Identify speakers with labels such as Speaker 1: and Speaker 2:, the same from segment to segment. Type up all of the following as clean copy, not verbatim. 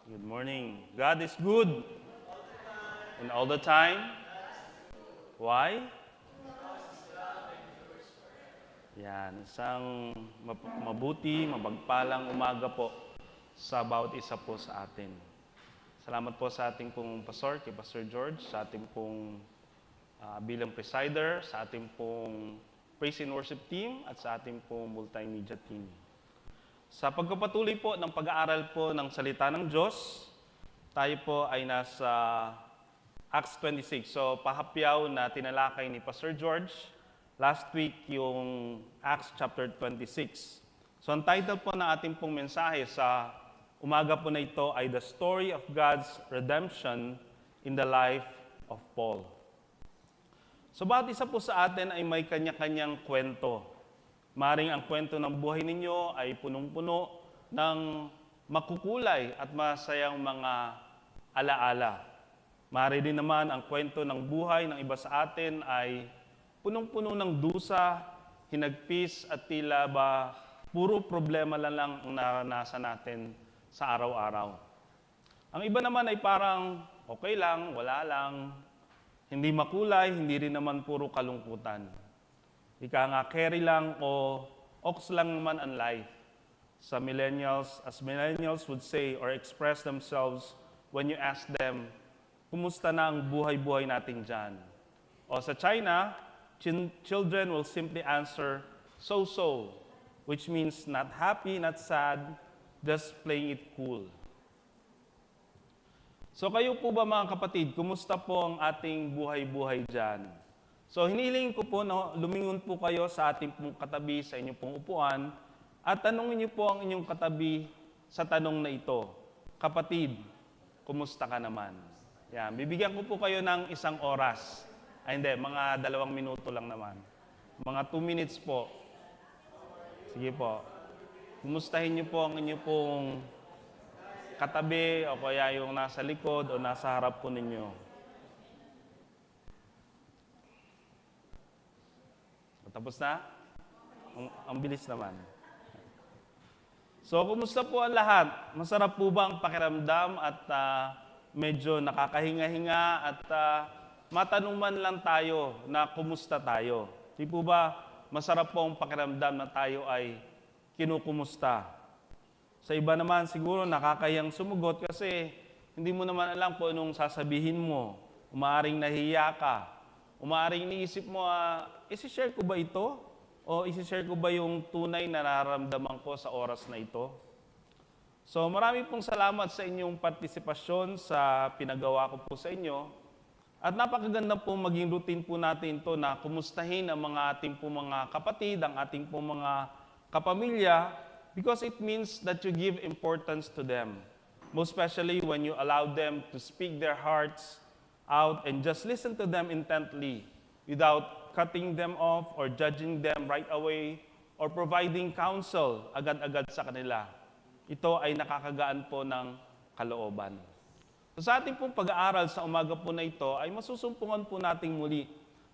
Speaker 1: Good morning. God is good and all the time. Why? Yan, isang mabuti, mapagpalang umaga po sa bawat isa po sa atin. Salamat po sa ating pong pastor, kay Pastor George, sa ating pong bilang presider, sa ating pong praise and worship team, at sa ating pong multimedia team. Sa pagpapatuloy po ng pag-aaral po ng salita ng Diyos, tayo po ay nasa Acts 26. So, pahapyaw na tinalakay ni Pastor George last week yung Acts chapter 26. So, ang title po ng ating pong mensahe sa umaga po na ito ay The Story of God's Redemption in the Life of Paul. So, bawat isa po sa atin ay may kanya-kanyang kwento. Maring ang kwento ng buhay ninyo ay punong-puno ng makukulay at masayang mga alaala. Maaari din naman ang kwento ng buhay ng iba sa atin ay punong-puno ng dusa, hinagpis at tila ba puro problema lang ang naranasan natin sa araw-araw. Ang iba naman ay parang okay lang, wala lang, hindi makulay, hindi rin naman puro kalungkutan. Ika nga carry lang o ox lang naman ang life. Sa millennials, as millennials would say or express themselves when you ask them, kumusta na ang buhay-buhay natin dyan? O sa China, children will simply answer, so-so, which means not happy, not sad, just playing it cool. So kayo po ba mga kapatid, kumusta po ang ating buhay-buhay dyan? So hiniling ko po na lumingon po kayo sa ating pong katabi, sa inyong pong upuan, at tanungin niyo po ang inyong katabi sa tanong na ito, kapatid, kumusta ka naman? Yan, bibigyan ko po kayo ng 1 oras. Ay hindi, mga 2 minuto lang naman. Mga 2 minutes po. Sige po. Kumustahin niyo po ang inyong pong katabi o kaya yung nasa likod o nasa harap po ninyo. Tapos na? Ang bilis naman. So, kumusta po ang lahat? Masarap po ba ang pakiramdam at medyo nakakahinga-hinga at matanong man lang tayo na kumusta tayo? Di po ba masarap po ang pakiramdam na tayo ay kinukumusta? Sa iba naman siguro nakakayang sumugot kasi hindi mo naman alam po anong sasabihin mo. Umaaring nahiya ka. Umaaring niisip mo, isi-share ko ba ito? O isi-share ko ba yung tunay na nararamdaman ko sa oras na ito? So marami pong salamat sa inyong partisipasyon sa pinagawa ko po sa inyo. At napakaganda po maging routine po natin ito na kumustahin ang mga ating po mga kapatid, ang ating po mga kapamilya, because it means that you give importance to them. Most especially when you allow them to speak their hearts out and just listen to them intently without cutting them off or judging them right away or providing counsel agad-agad sa kanila. Ito ay nakakagaan po ng kalooban. So sa ating pong pag-aaral sa umaga po na ito ay masusumpungan po nating muli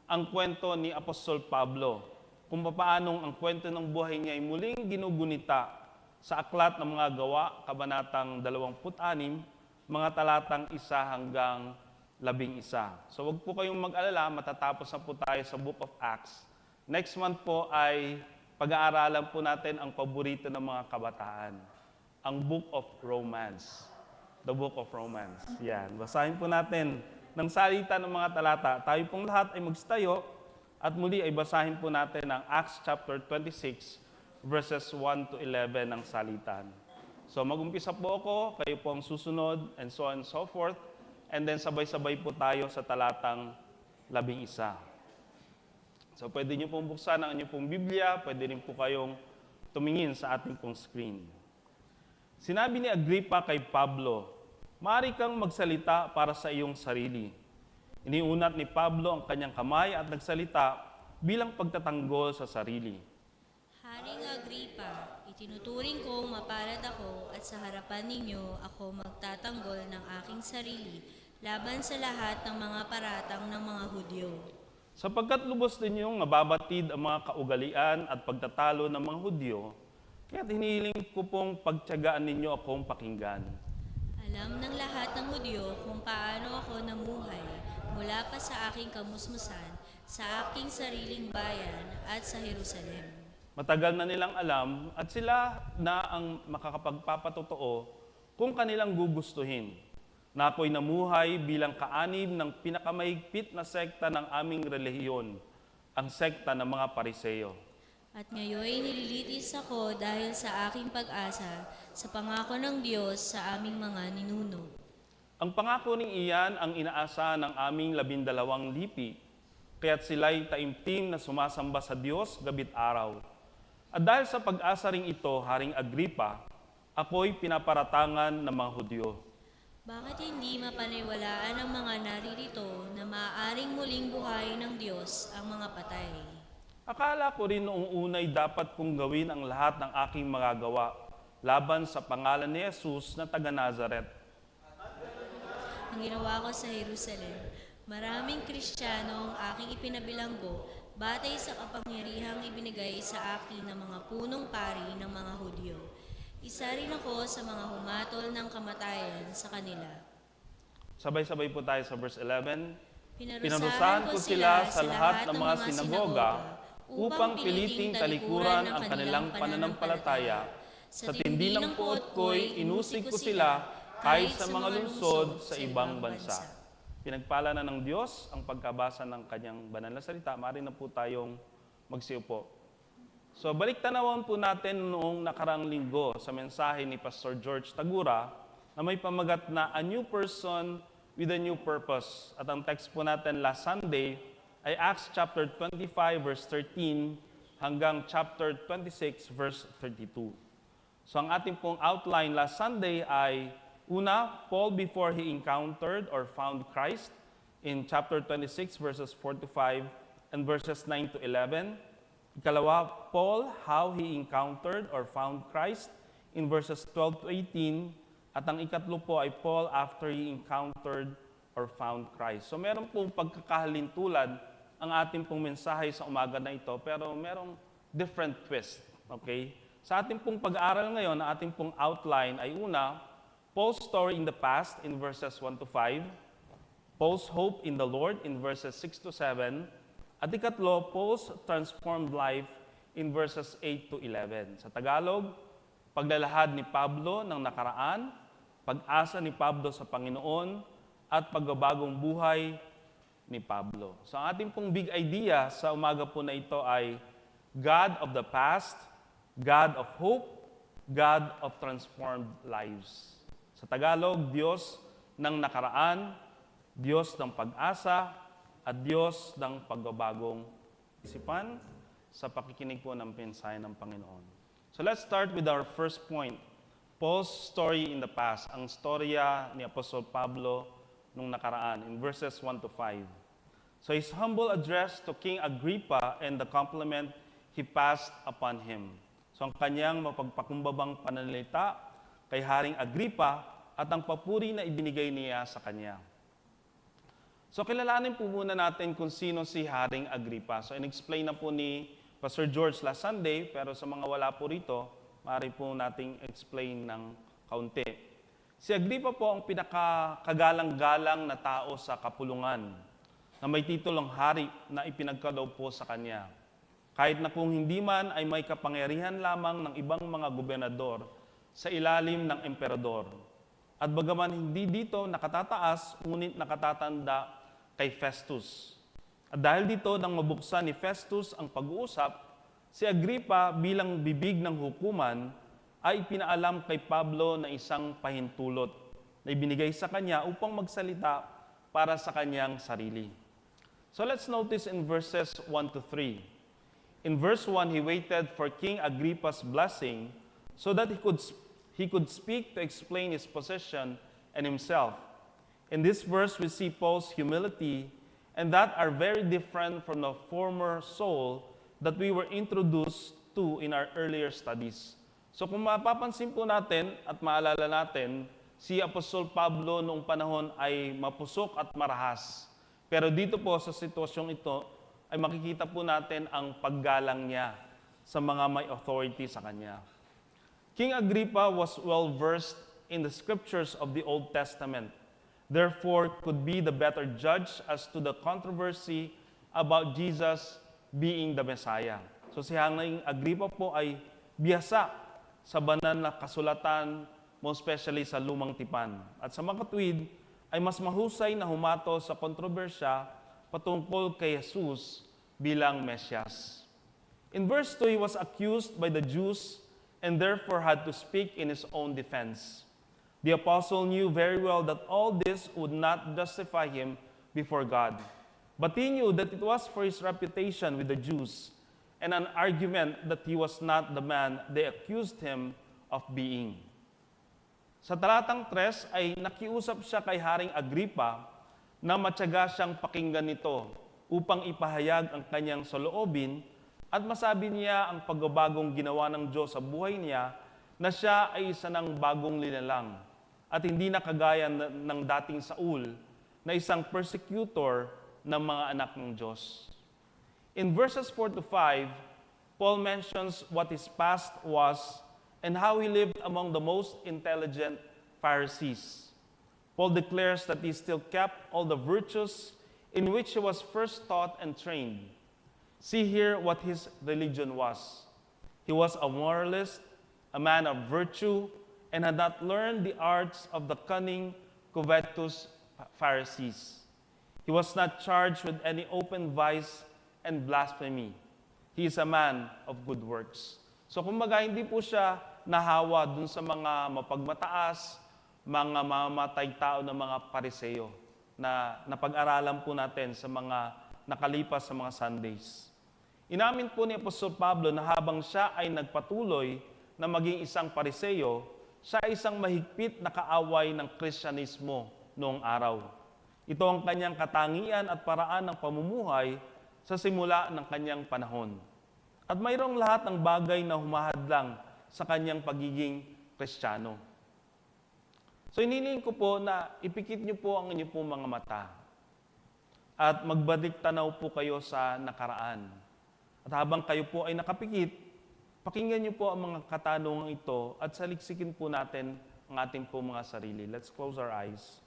Speaker 1: ang kwento ni Apostol Pablo kung paanong ang kwento ng buhay niya ay muling ginugunita sa aklat ng mga gawa, kabanatang 26, mga talatang 1 hanggang 11. So wag po kayong mag-alala, matatapos na po tayo sa Book of Acts. Next month po ay pag-aaralan po natin ang paborito ng mga kabataan, ang Book of Romance. The Book of Romance. Yan. Basahin po natin ng salita ng mga talata. Tayo pong lahat ay magstayo at muli ay basahin po natin ang Acts chapter 26 verses 1 to 11 ng salitan. So mag-umpisa po ako, kayo po ang susunod, and so on and so forth. And then sabay-sabay po tayo sa talatang 11. So pwede niyo pong buksan ang inyong pong Biblia, pwede rin po kayong tumingin sa ating pong screen. Sinabi ni Agrippa kay Pablo, "Maaari kang magsalita para sa iyong sarili." Iniunat ni Pablo ang kanyang kamay at nagsalita bilang pagtatanggol sa sarili.
Speaker 2: Haring Agrippa, itinuturing kong mapalad ako at sa harapan ninyo ako magtatanggol ng aking sarili laban sa lahat ng mga paratang ng mga Hudyo.
Speaker 1: Sapagkat lubos ninyong nababatid ang mga kaugalian at pagtatalo ng mga Hudyo, kaya't hinihiling ko pong pagtiyagaan ninyo akong pakinggan.
Speaker 2: Alam ng lahat ng Hudyo kung paano ako namuhay mula pa sa aking kamusmusan, sa aking sariling bayan at sa Jerusalem.
Speaker 1: Matagal na nilang alam at sila na ang makakapagpapatotoo kung kanilang gugustuhin na ako'y namuhay bilang kaanib ng pinakamahigpit na sekta ng aming relihiyon, ang sekta ng mga Pariseo.
Speaker 2: At ngayon nililitis ako dahil sa aking pag-asa sa pangako ng Diyos sa aming mga ninuno.
Speaker 1: Ang pangako ni iyan ang inaasa ng aming 12 lipi, kaya't sila'y taimtim na sumasamba sa Diyos gabit araw. At dahil sa pag-asa ring ito, Haring Agripa, ako'y pinaparatangan ng mga Hudyo.
Speaker 2: Bakit hindi mapaniwalaan ng mga naririto na maaaring muling buhayin ng Diyos ang mga patay?
Speaker 1: Akala ko rin noong unay dapat kong gawin ang lahat ng aking magagawa laban sa pangalan ni Jesus na taga Nazaret.
Speaker 2: Ang ginawa ko sa Jerusalem, maraming Kristiyano ang aking ipinabilanggo batay sa kapangyarihang ibinigay sa akin ng mga punong pari ng mga Hudyo. Isa rin ako sa mga humatol ng kamatayan sa kanila.
Speaker 1: Sabay-sabay po tayo sa verse 11.
Speaker 2: Pinarusahan ko sila sa lahat ng mga sinagoga
Speaker 1: upang piliting talikuran ang kanilang pananampalataya. Sa tindi ng puot ko'y inusig ko sila kahit sa mga lungsod sa ibang bansa. Pinagpala na ng Diyos ang pagkabasa ng kanyang banal na salita. Maaari na po tayong magsiupo. So balik tanawan po natin noong nakarang linggo sa mensahe ni Pastor George Tagura na may pamagat na A New Person with a New Purpose. At ang text po natin last Sunday ay Acts chapter 25 verse 13 hanggang chapter 26 verse 32. So ang ating pong outline last Sunday ay una, Paul before he encountered or found Christ in chapter 26 verses 4 to 5 and verses 9 to 11. Ikalawa, Paul, how he encountered or found Christ in verses 12 to 18. At ang ikatlo po ay Paul after he encountered or found Christ. So meron pong pagkakahalintulad ang ating pong mensahe sa umaga na ito, pero merong different twist. Okay? Sa ating pong pag-aaral ngayon, ang ating pong outline ay una, Paul's story in the past in verses 1 to 5, Paul's hope in the Lord in verses 6 to 7, at ikatlo, Paul's transformed life in verses 8 to 11. Sa Tagalog, paglalahad ni Pablo ng nakaraan, pag-asa ni Pablo sa Panginoon, at pagbabagong buhay ni Pablo. So ang ating pong big idea sa umaga po na ito ay God of the past, God of hope, God of transformed lives. Sa Tagalog, Diyos ng nakaraan, Diyos ng pag-asa, at Diyos ng pagbabagong isipan sa pakikinig po ng mensahe ng Panginoon. So let's start with our first point, Paul's story in the past, ang storya ni Apostol Pablo nung nakaraan, in verses 1 to 5. So his humble address to King Agrippa and the compliment he passed upon him. So ang kanyang mapagpakumbabang pananalita kay Haring Agrippa at ang papuri na ibinigay niya sa kanya. So kilalanin po muna natin kung sino si Haring Agrippa. So in-explain na po ni Pastor George last Sunday, pero sa mga wala po rito, maaari po nating explain ng kaunti. Si Agrippa po ang pinakakagalang-galang na tao sa kapulungan na may titulong hari na ipinagkaloob po sa kanya. Kahit na kung hindi man ay may kapangyarihan lamang ng ibang mga gobernador sa ilalim ng emperador. At bagaman hindi dito nakatataas, ngunit nakatatanda kay Festus. At dahil dito nang mabuksan ni Festus ang pag-uusap, si Agrippa bilang bibig ng hukuman ay pinaalam kay Pablo na isang pahintulot na ibinigay sa kanya upang magsalita para sa kanyang sarili. So let's notice in verses 1 to 3. In verse 1, he waited for King Agrippa's blessing so that he could speak to explain his position and himself. In this verse, we see Paul's humility and that are very different from the former soul that we were introduced to in our earlier studies. So kung mapapansin po natin at maalala natin, si Apostol Pablo noong panahon ay mapusok at marahas. Pero dito po sa sitwasyong ito, ay makikita po natin ang paggalang niya sa mga may authority sa kanya. King Agrippa was well-versed in the scriptures of the Old Testament, therefore could be the better judge as to the controversy about Jesus being the Messiah. So si Haring Agripa po ay biyasa sa banal na kasulatan, most especially sa Lumang Tipan. At sa makatwid, ay mas mahusay na humato sa kontrobersya patungkol kay Jesus bilang Mesyas. In verse 2, he was accused by the Jews and therefore had to speak in his own defense. The apostle knew very well that all this would not justify him before God. But he knew that it was for his reputation with the Jews and an argument that he was not the man they accused him of being. Sa talatang 3 ay nakiusap siya kay Haring Agripa na matyaga siyang pakinggan nito upang ipahayag ang kanyang saloobin at masabi niya ang pagbabagong ginawa ng Diyos sa buhay niya na siya ay isa ng bagong linalang at hindi na kagaya ng dating Saul na isang persecutor ng mga anak ng Diyos. In verses 4 to 5, Paul mentions what his past was and how he lived among the most intelligent Pharisees. Paul declares that he still kept all the virtues in which he was first taught and trained. See here what his religion was. He was a moralist, a man of virtue, and had not learned the arts of the cunning, covetous Pharisees. He was not charged with any open vice and blasphemy. He is a man of good works. So kumbaga, hindi po siya nahawa dun sa mga mapagmataas, mga mamatay tao ng mga Pariseo na napag-aralan po natin sa mga nakalipas sa mga Sundays. Inamin po ni Apostol Pablo na habang siya ay nagpatuloy na maging isang Pariseo, siya ay isang mahigpit na kaaway ng Kristyanismo noong araw. Ito ang kanyang katangian at paraan ng pamumuhay sa simula ng kanyang panahon. At mayroong lahat ng bagay na humahadlang sa kanyang pagiging Kristiyano. So iniling ko po na ipikit niyo po ang inyong po mga mata at magbalik tanaw po kayo sa nakaraan. At habang kayo po ay nakapikit, pakinggan niyo po ang mga katanungan ito at saliksikin po natin ang ating po mga sarili. Let's close our eyes.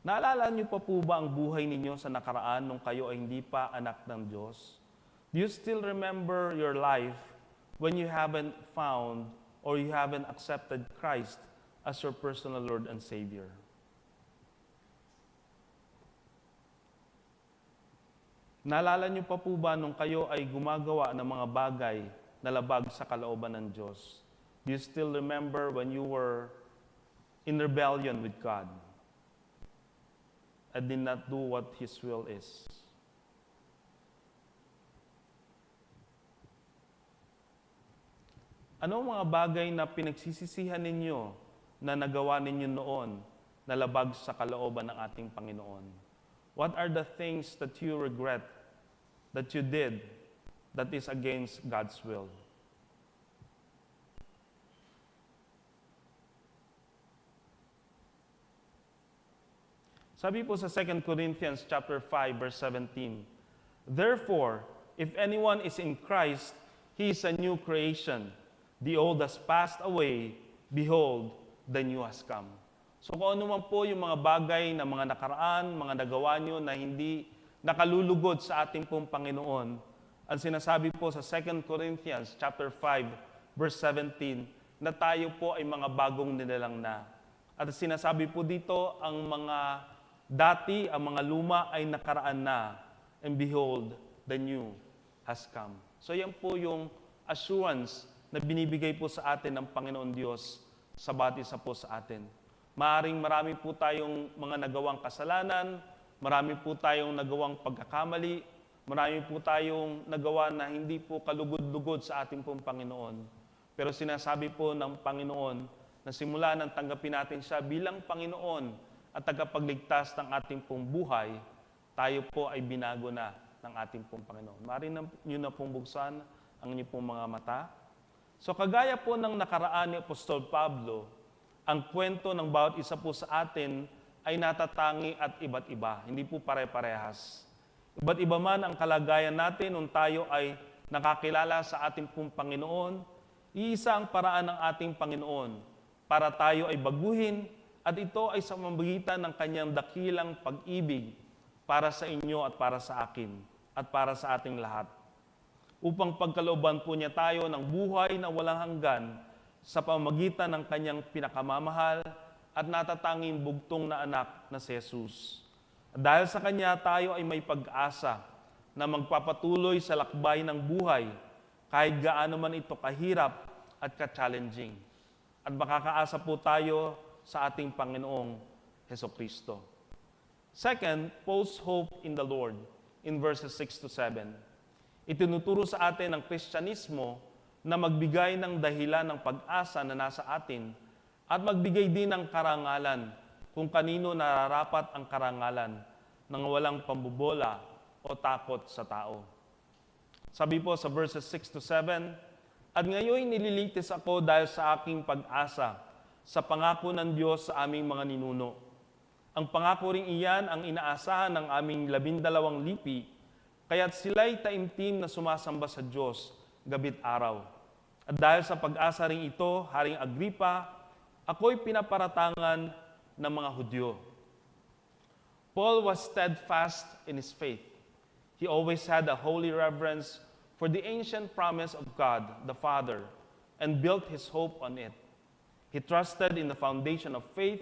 Speaker 1: Naalala niyo pa po ba ang buhay ninyo sa nakaraan nung kayo ay hindi pa anak ng Diyos? Do you still remember your life when you haven't found or you haven't accepted Christ as your personal Lord and Savior? Naalala niyo pa po ba nung kayo ay gumagawa ng mga bagay na labag sa kalooban ng Diyos? Do you still remember when you were in rebellion with God and did not do what His will is? Ano ang mga bagay na pinagsisisihan ninyo na nagawa ninyo noon na labag sa kalooban ng ating Panginoon? What are the things that you regret that you did that is against God's will? Sabi po sa 2 Corinthians chapter 5 verse 17, "Therefore, if anyone is in Christ, he is a new creation. The old has passed away, behold, the new has come." So kung ano man po yung mga bagay na mga nakaraan, mga nagawa nyo na hindi nakalulugod sa ating pong Panginoon, ang sinasabi po sa 2 Corinthians chapter 5 verse 17 na tayo po ay mga bagong nilalang na. At sinasabi po dito ang mga dati, ang mga luma ay nakaraan na, and behold, the new has come. So yan po yung assurance na binibigay po sa atin ng Panginoon Diyos sa bawat isa po sa atin. Maaring marami po tayong mga nagawang kasalanan, marami po tayong nagawang pagkakamali, marami po tayong nagawa na hindi po kalugod-lugod sa ating pong Panginoon. Pero sinasabi po ng Panginoon na simula nang tanggapin natin siya bilang Panginoon at tagapagligtas ng ating pong buhay, tayo po ay binago na ng ating pong Panginoon. Maaari nyo na pong buksan ang inyong pong mga mata. So kagaya po ng nakaraan ni Apostol Pablo, ang kwento ng bawat isa po sa atin ay natatangi at iba't iba. Hindi po pare-parehas. Iba't iba man ang kalagayan natin nung tayo ay nakakilala sa ating pong Panginoon. Iisa ang paraan ng ating Panginoon para tayo ay baguhin at ito ay sa pamamagitan ng kanyang dakilang pag-ibig para sa inyo at para sa akin at para sa ating lahat. Upang pagkalooban po niya tayo ng buhay na walang hanggan sa pamamagitan ng kanyang pinakamamahal at natatanging bugtong na anak na si Jesus. Dahil sa kanya tayo ay may pag-asa na magpapatuloy sa lakbay ng buhay kahit gaano man ito kahirap at ka-challenging. At makakaasa po tayo sa ating Panginoong Hesukristo. Second, post hope in the Lord in verses 6 to 7. Itinuturo sa atin ng Kristyanismo na magbigay ng dahilan ng pag-asa na nasa atin at magbigay din ng karangalan kung kanino nararapat ang karangalan ng walang pambubola o takot sa tao. Sabi po sa verses 6 to 7, "At ngayon nililitis ako dahil sa aking pag-asa sa pangako ng Diyos sa aming mga ninuno. Ang pangako ring iyan ang inaasahan ng aming 12 lipi, kaya't sila'y taimtim na sumasamba sa Diyos gabit araw. At dahil sa pag-asa ring ito, Haring Agripa, ako'y pinaparatangan ng mga Hudyo." Paul was steadfast in his faith. He always had a holy reverence for the ancient promise of God, the Father, and built his hope on it. He trusted in the foundation of faith,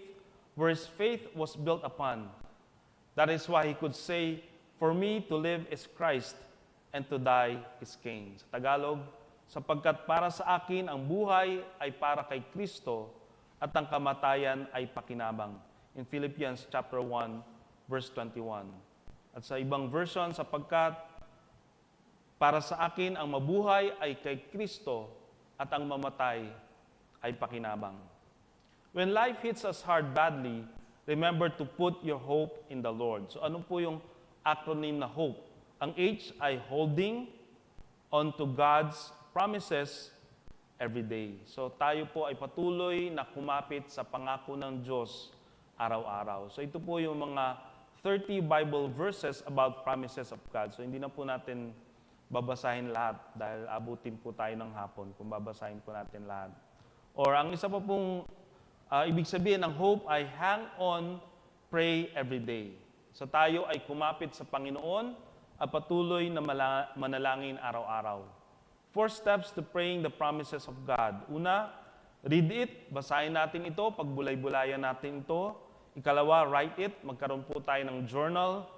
Speaker 1: where his faith was built upon. That is why he could say, "For me to live is Christ, and to die is gain." Sa Tagalog, sapagkat para sa akin ang buhay ay para kay Kristo at ang kamatayan ay pakinabang. In Philippians chapter 1, verse 21. At sa ibang version, sapagkat para sa akin ang mabuhay ay kay Kristo at ang mamatay ay pakinabang. When life hits us hard badly, remember to put your hope in the Lord. So ano po yung acronym na HOPE? Ang H ay holding on to God's promises every day. So tayo po ay patuloy na kumapit sa pangako ng Diyos araw-araw. So ito po yung mga 30 Bible verses about promises of God. So hindi na po natin babasahin lahat dahil abutin po tayo ng hapon kung babasahin po natin lahat. Or ang isa pa pong ibig sabihin ng hope ay hang on, pray every day. So tayo ay kumapit sa Panginoon at patuloy na manalangin araw-araw. 4 steps to praying the promises of God. Una, read it, basahin natin ito, pagbulay-bulayan natin ito. Ikalawa, write it, magkaroon po tayo ng journal.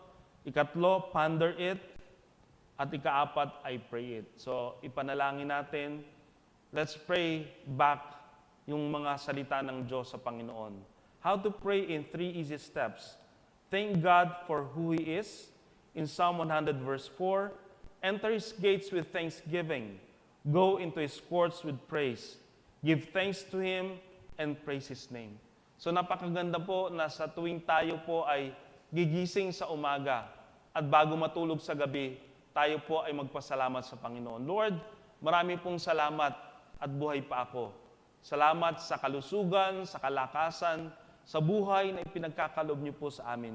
Speaker 1: Ikatlo, ponder it. At ikaapat ay pray it. So, ipanalangin natin. Let's pray back yung mga salita ng Diyos sa Panginoon. How to pray in 3 easy steps. Thank God for who He is. In Psalm 100 verse 4, enter His gates with thanksgiving. Go into His courts with praise. Give thanks to Him and praise His name. So napakaganda po na sa tuwing tayo po ay gigising sa umaga at bago matulog sa gabi, tayo po ay magpasalamat sa Panginoon. Lord, marami pong salamat at buhay pa ako. Salamat sa kalusugan, sa kalakasan, sa buhay na ipinagkakalob niyo po sa amin.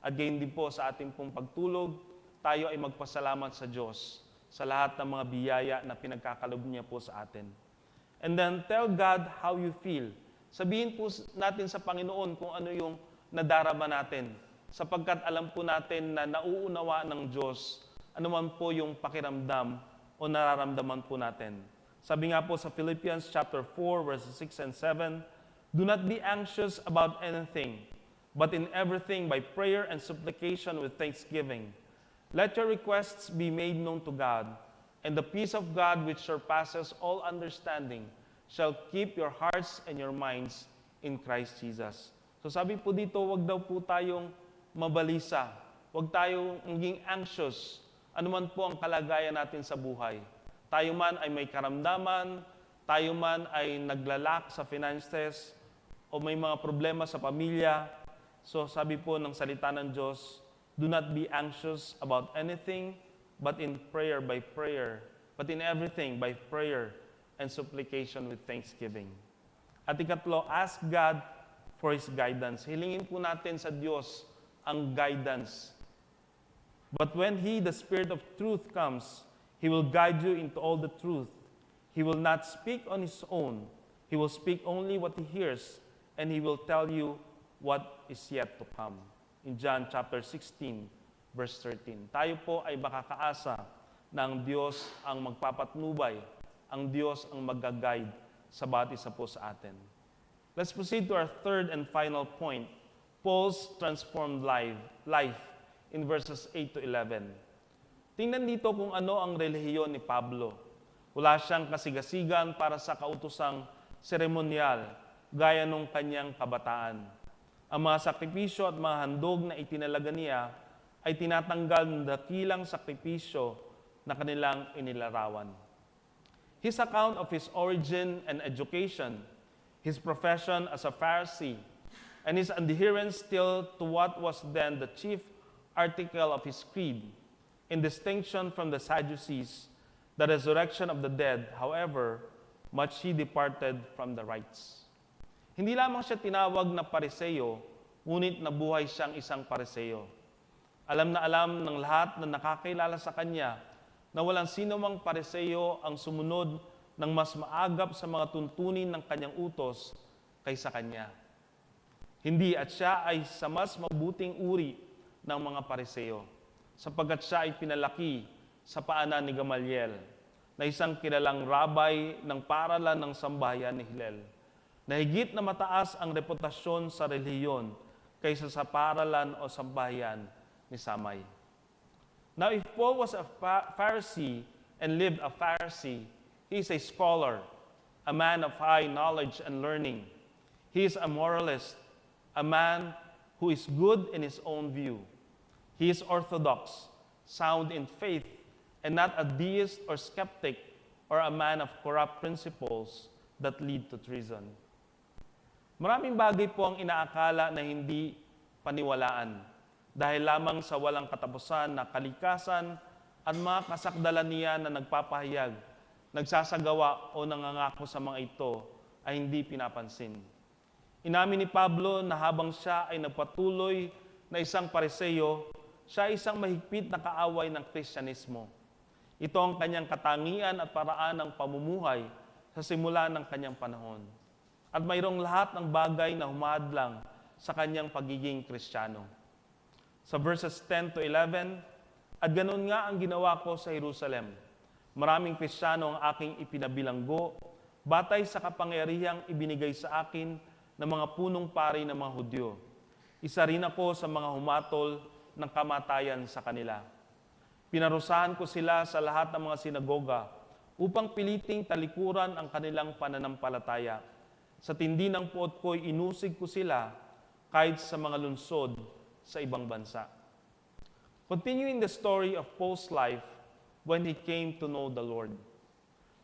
Speaker 1: At gayon din po sa ating pong pagtulog, tayo ay magpasalamat sa Diyos sa lahat ng mga biyaya na pinagkakalob niya po sa atin. And then tell God how you feel. Sabihin po natin sa Panginoon kung ano yung nadarama natin. Sapagkat alam po natin na nauunawa ng Diyos ano man po yung pakiramdam o nararamdaman po natin. Sabi nga po sa Philippians chapter 4 verses 6 and 7, "Do not be anxious about anything, but in everything by prayer and supplication with thanksgiving. Let your requests be made known to God, and the peace of God which surpasses all understanding shall keep your hearts and your minds in Christ Jesus." So sabi po dito, wag daw po tayong mabalisa. Wag tayong maging anxious. Ano man po ang kalagayan natin sa buhay. Tayo man ay may karamdaman, tayo man ay naglalak sa finances, o may mga problema sa pamilya. So sabi po ng salita ng Diyos, do not be anxious about anything, but in everything by prayer and supplication with thanksgiving. At ikatlo, ask God for His guidance. Hilingin po natin sa Diyos ang guidance. But when He, the Spirit of truth, comes, He will guide you into all the truth. He will not speak on His own, He will speak only what he hears, and he will tell you what is yet to come. In John chapter 16, verse 13. Tayo po ay makakaasa na ang Diyos ang magpapatnubay, ang Diyos ang mag-guide sa bawat isa po sa atin. Let's proceed to our third and final point, Paul's transformed life in verses 8 to 11. Tingnan dito kung ano ang relihiyon ni Pablo. Wala siyang kasigasigan para sa kautosang seremonyal gaya nung kanyang kabataan. Ang mga sakripisyo at mga handog na itinalaga niya ay tinatanggal ng dakilang sakripisyo na kanilang inilarawan. His account of his origin and education, his profession as a Pharisee, and his adherence still to what was then the chief article of his creed, in distinction from the Sadducees, the resurrection of the dead, however, much he departed from the rites. Hindi lamang siya tinawag na Pariseo, ngunit nabuhay siyang isang Pariseo. Alam na alam ng lahat na nakakilala sa kanya na walang sino mang Pariseo ang sumunod ng mas maagap sa mga tuntunin ng kanyang utos kaysa kanya. Hindi at siya ay sa mas mabuting uri ng mga Pariseo, sapagkat siya ay pinalaki sa paanan ni Gamaliel, na isang kilalang rabay ng paralan ng sambahayan ni Hillel, na higit na mataas ang reputasyon sa relihiyon kaysa sa paralan o sambahayan ni Samay. Now, if Paul was a Pharisee and lived a Pharisee, he is a scholar, a man of high knowledge and learning. He is a moralist, a man who is good in his own view. He is orthodox, sound in faith, and not a deist or skeptic or a man of corrupt principles that lead to treason. Maraming bagay po ang inaakala na hindi paniwalaan dahil lamang sa walang katapusan na kalikasan at mga kasakdalan niya na nagpapahayag, nagsasagawa o nangangako sa mga ito ay hindi pinapansin. Inamin ni Pablo na habang siya ay nagpatuloy na isang Pariseo, siya ay isang mahigpit na kaaway ng Kristyanismo. Ito ang kanyang katangian at paraan ng pamumuhay sa simula ng kanyang panahon. At mayroong lahat ng bagay na humahadlang sa kanyang pagiging Kristiyano. Sa verses 10 to 11, at ganun nga ang ginawa ko sa Jerusalem. Maraming Kristiyano ang aking ipinabilanggo, batay sa kapangyarihang ibinigay sa akin ng mga punong pari ng mga Hudyo. Isa rin ako sa mga humatol ng kamatayan sa kanila. Pinarusahan ko sila sa lahat ng mga sinagoga upang piliting talikuran ang kanilang pananampalataya. Sa tindi ng puot ko'y inusig ko sila kahit sa mga lunsod sa ibang bansa. Continuing the story of Paul's life when he came to know the Lord.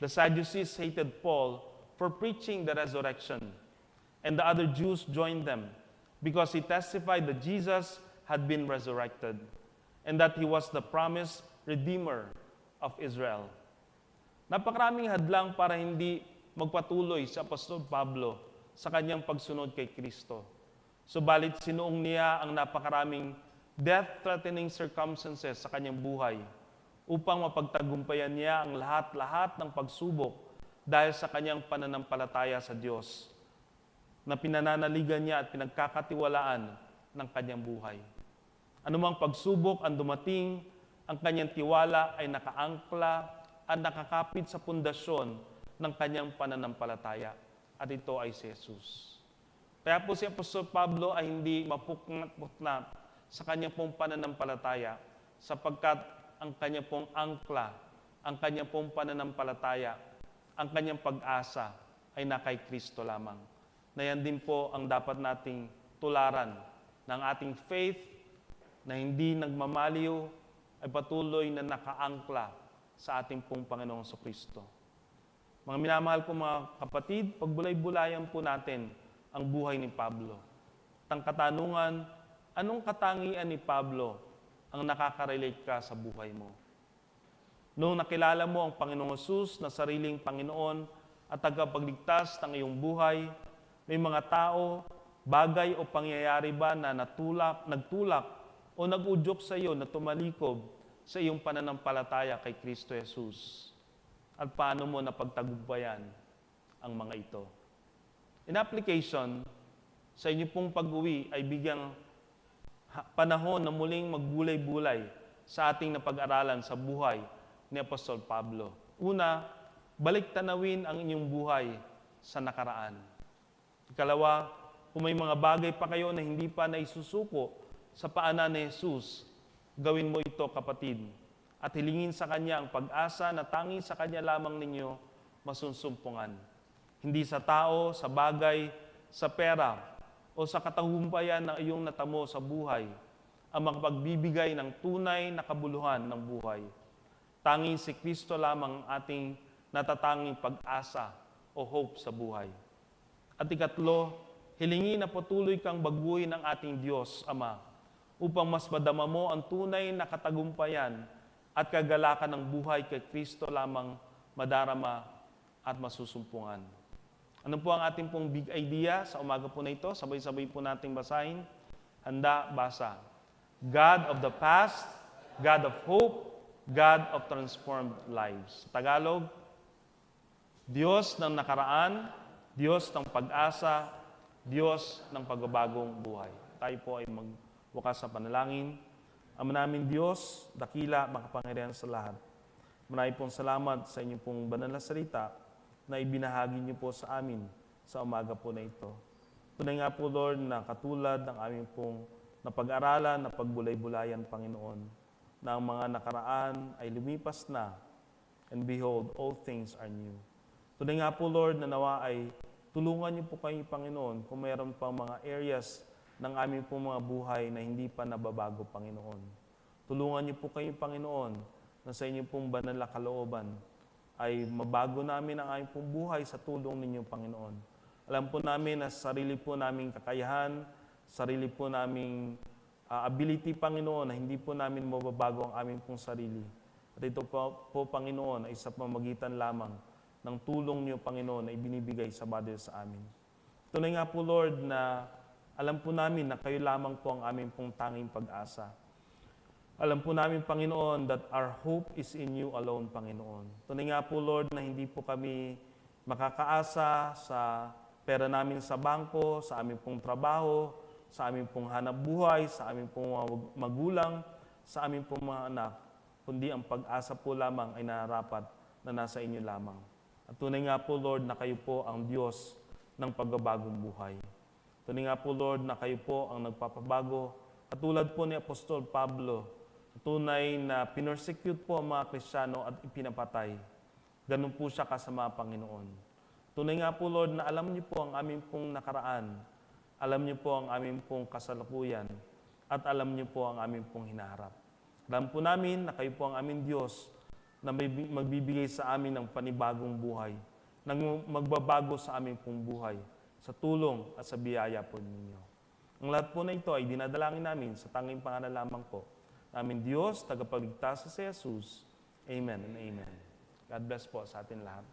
Speaker 1: The Sadducees hated Paul for preaching the resurrection, and the other Jews joined them because he testified that Jesus had been resurrected and that he was the promised Redeemer of Israel. Napakaraming hadlang para hindi magpatuloy si Apostol Pablo sa kanyang pagsunod kay Kristo. Subalit sinuong niya ang napakaraming death-threatening circumstances sa kanyang buhay upang mapagtagumpayan niya ang lahat-lahat ng pagsubok dahil sa kanyang pananampalataya sa Diyos na pinananaligan niya at pinagkakatiwalaan ng kanyang buhay. Anumang pagsubok ang dumating, ang kanyang tiwala ay nakaangkla at nakakapit sa pundasyon ng kanyang pananampalataya, at ito ay si Jesus. Kaya po si Apostol Pablo ay hindi mapuknat-puknat sa kanyang pong pananampalataya sapagkat ang kanyang pong angkla, ang kanyang pong pananampalataya, ang kanyang pag-asa ay na kay Kristo lamang. Na yan din po ang dapat nating tularan ng ating faith na hindi nagmamaliw ay patuloy na nakaangkla sa ating pong Panginoong Kristo. Mga minamahal ko mga kapatid, pagbulay-bulayan po natin ang buhay ni Pablo. At ang katanungan, anong katangian ni Pablo ang nakaka-relate ka sa buhay mo? Noong nakilala mo ang Panginoong Hesus na sariling Panginoon at tagapagligtas ng iyong buhay, may mga tao, bagay o pangyayari ba na nagtulak o nag-udyok sa iyo na tumalikob sa iyong pananampalataya kay Kristo Jesus? At paano mo napagtagumpayan ang mga ito? In application, sa inyo pong pag-uwi ay bigyang panahon na muling magbulay-bulay sa ating napag-aralan sa buhay ni Apostol Pablo. Una, balik tanawin ang inyong buhay sa nakaraan. Ikalawa, kung may mga bagay pa kayo na hindi pa naisusuko sa paanan ni Jesus, gawin mo ito, kapatid, at hilingin sa Kanya ang pag-asa na tanging sa Kanya lamang ninyo masunsumpungan. Hindi sa tao, sa bagay, sa pera, o sa katagumpayan na iyong natamo sa buhay, ang makapagbibigay ng tunay na kabuluhan ng buhay. Tanging si Kristo lamang ating natatanging pag-asa o hope sa buhay. At ikatlo, hilingin na patuloy kang baguhin ng ating Diyos, Ama, upang mas madama mo ang tunay na katagumpayan at kagalakan ng buhay kay Kristo lamang madarama at masusumpungan. Ano po ang ating pong big idea sa umaga po na ito? Sabay-sabay po nating basahin. Handa, basa. God of the past, God of hope, God of transformed lives. Tagalog, Diyos ng nakaraan, Diyos ng pag-asa, Diyos ng pagbabagong buhay. Tayo po ay magbukas sa panalangin. Ama namin Diyos, dakila, makapangyarihan sa lahat. Maraming pong salamat sa inyong pong banal na salita na ibinahagi niyo po sa amin sa umaga po na ito. Tunay nga po, Lord, na katulad ng aming pong napag-aralan, napagbulay-bulayan, Panginoon, na ang mga nakaraan ay lumipas na, and behold, all things are new. Tunay nga po, Lord, na nawa ay tulungan niyo po kayo, Panginoon, kung mayroon pang mga areas ng aming pong mga buhay na hindi pa nababago, Panginoon. Tulungan niyo po kayo, Panginoon, na sa inyong pong banal na kalooban ay mabago namin ang aming pong buhay sa tulong ninyo, Panginoon. Alam po namin na sarili po naming kakayahan, sarili po naming ability, Panginoon, na hindi po namin mababago ang aming pong sarili. At ito po, Panginoon, ay sa pamagitan lamang ng tulong niyo, Panginoon, na ibinibigay sa bawat sa amin. Tunay nga po, Lord, na alam po namin na kayo lamang po ang aming pong tanging pag-asa. Alam po namin, Panginoon, that our hope is in you alone, Panginoon. Tunay nga po, Lord, na hindi po kami makakaasa sa pera namin sa bangko, sa aming pong trabaho, sa aming pong hanap buhay, sa aming pong mga magulang, sa aming pong mga anak, kundi ang pag-asa po lamang ay nararapat na nasa inyo lamang. At tunay nga po, Lord, na kayo po ang Diyos ng pagbabagong buhay. Tunay nga po, Lord, na kayo po ang nagpapabago. At tulad po ni Apostol Pablo, tunay na pinersecute po ang mga Kristiyano at ipinapatay. Ganun po siya kasama, Panginoon. Tunay nga po, Lord, na alam niyo po ang aming pong nakaraan, alam niyo po ang aming pong kasalukuyan, at alam niyo po ang aming pong hinaharap. Alam po namin na kayo po ang aming Diyos na may magbibigay sa amin ng panibagong buhay, nang magbabago sa aming pong buhay, sa tulong at sa biyaya po ninyo. Ang lahat po na ito ay dinadalangin namin sa tanging pangalan lamang po namin Diyos, tagapagligtas sa Jesus. Amen and amen. God bless po sa atin lahat.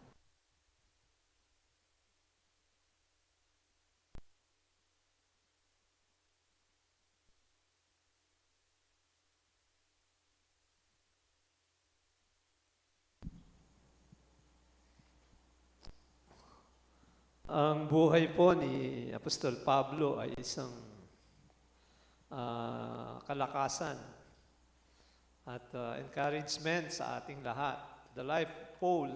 Speaker 3: Ang buhay po ni Apostol Pablo ay isang kalakasan at encouragement sa ating lahat. The life of Paul